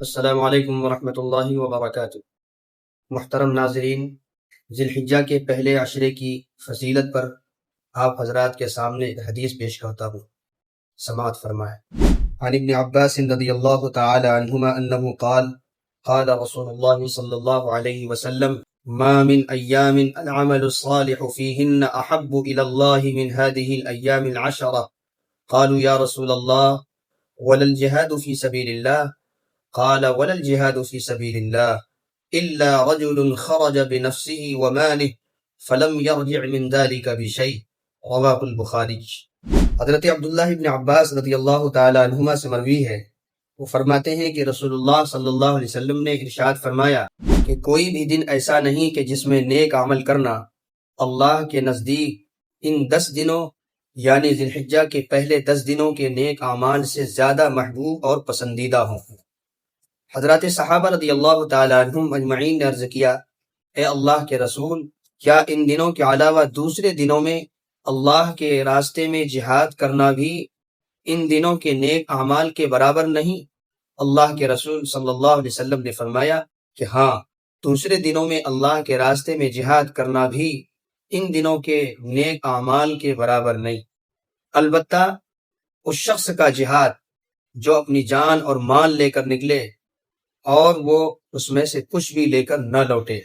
السلام علیکم ورحمۃ اللہ وبرکاتہ۔ محترم ناظرین، ذی الحجہ کے پہلے عشرے کی فضیلت پر آپ حضرات کے سامنے ایک حدیث پیش کرتا ہوں، سماعت فرمائیں۔ عن ابن عباس رضی اللہ تعالی عنہما انہ قال قال رسول اللہ صلی اللہ علیہ وسلم ما من ایام العمل الصالح فیہن احب الی اللہ من هذه الایام العشرة قالوا یا رسول اللہ ولا الجہاد فی سبیل اللہ قال ولا الجهاد في سبيل الله إلا رجل خرج بنفسه وماله فلم يرجع من ذلك بشيء رواه البخاری۔ حضرت عبداللہ ابن عباس رضی اللہ تعالی عنہما سے مروی ہے، وہ فرماتے ہیں کہ رسول اللہ صلی اللہ علیہ وسلم نے ارشاد فرمایا کہ کوئی بھی دن ایسا نہیں کہ جس میں نیک عمل کرنا اللہ کے نزدیک ان 10 دنوں یعنی ذی الحجہ کے پہلے 10 دنوں کے نیک اعمال سے زیادہ محبوب اور پسندیدہ ہوں۔ حضرات صحابہ رضی اللہ تعالی عنہم اجمعین نے عرض کیا، اے اللہ کے رسول، کیا ان دنوں کے علاوہ دوسرے دنوں میں اللہ کے راستے میں جہاد کرنا بھی ان دنوں کے نیک اعمال کے برابر نہیں؟ اللہ کے رسول صلی اللہ علیہ وسلم نے فرمایا کہ ہاں، دوسرے دنوں میں اللہ کے راستے میں جہاد کرنا بھی ان دنوں کے نیک اعمال کے برابر نہیں، البتہ اس شخص کا جہاد جو اپنی جان اور مال لے کر نکلے اور وہ اس میں سے کچھ بھی لے کر نہ لوٹے۔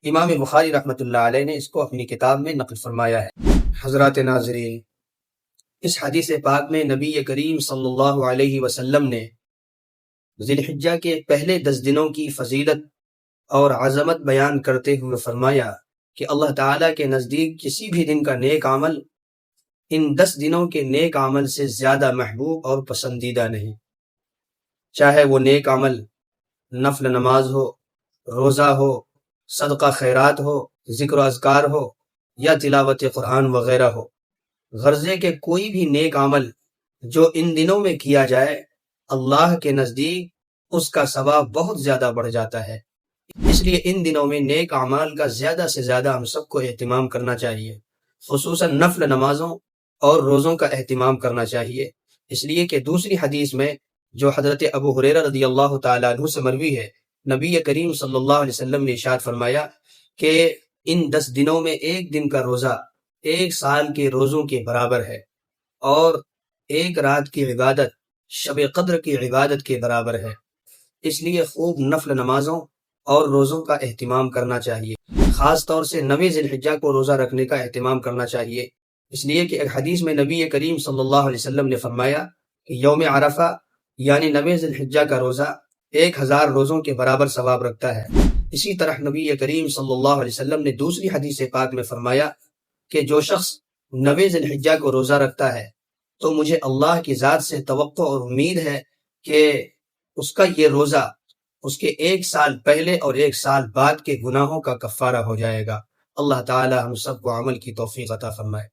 امام بخاری رحمۃ اللہ علیہ نے اس کو اپنی کتاب میں نقل فرمایا ہے۔ حضرات ناظرین، اس حدیث پاک میں نبی کریم صلی اللہ علیہ وسلم نے ذی الحجہ کے پہلے 10 دنوں کی فضیلت اور عظمت بیان کرتے ہوئے فرمایا کہ اللہ تعالیٰ کے نزدیک کسی بھی دن کا نیک عمل ان 10 دنوں کے نیک عمل سے زیادہ محبوب اور پسندیدہ نہیں، چاہے وہ نیک عمل نفل نماز ہو، روزہ ہو، صدقہ خیرات ہو، ذکر و اذکار ہو یا تلاوت قرآن وغیرہ ہو۔ غرضے کہ کوئی بھی نیک عمل جو ان دنوں میں کیا جائے اللہ کے نزدیک اس کا ثواب بہت زیادہ بڑھ جاتا ہے۔ اس لیے ان دنوں میں نیک اعمال کا زیادہ سے زیادہ ہم سب کو اہتمام کرنا چاہیے، خصوصاً نفل نمازوں اور روزوں کا اہتمام کرنا چاہیے، اس لیے کہ دوسری حدیث میں جو حضرت ابو ہریرہ رضی اللہ تعالیٰ عنہ سے مروی ہے، نبی کریم صلی اللہ علیہ وسلم نے ارشاد فرمایا کہ ان 10 دنوں میں ایک دن کا روزہ 1 سال کے روزوں کے برابر ہے، اور ایک رات کی عبادت شب قدر کی عبادت کے برابر ہے۔ اس لیے خوب نفل نمازوں اور روزوں کا اہتمام کرنا چاہیے، خاص طور سے 9 ذی الحجہ کو روزہ رکھنے کا اہتمام کرنا چاہیے، اس لیے کہ ایک حدیث میں نبی کریم صلی اللہ علیہ وسلم نے فرمایا کہ یوم عرفہ یعنی 9 ذی الحجہ کا روزہ 1000 روزوں کے برابر ثواب رکھتا ہے۔ اسی طرح نبی کریم صلی اللہ علیہ وسلم نے دوسری حدیث پاک میں فرمایا کہ جو شخص 9 ذی الحجہ کو روزہ رکھتا ہے تو مجھے اللہ کی ذات سے توقع اور امید ہے کہ اس کا یہ روزہ اس کے 1 سال پہلے اور 1 سال بعد کے گناہوں کا کفارہ ہو جائے گا۔ اللہ تعالی ہم سب کو عمل کی توفیق عطا فرمائے۔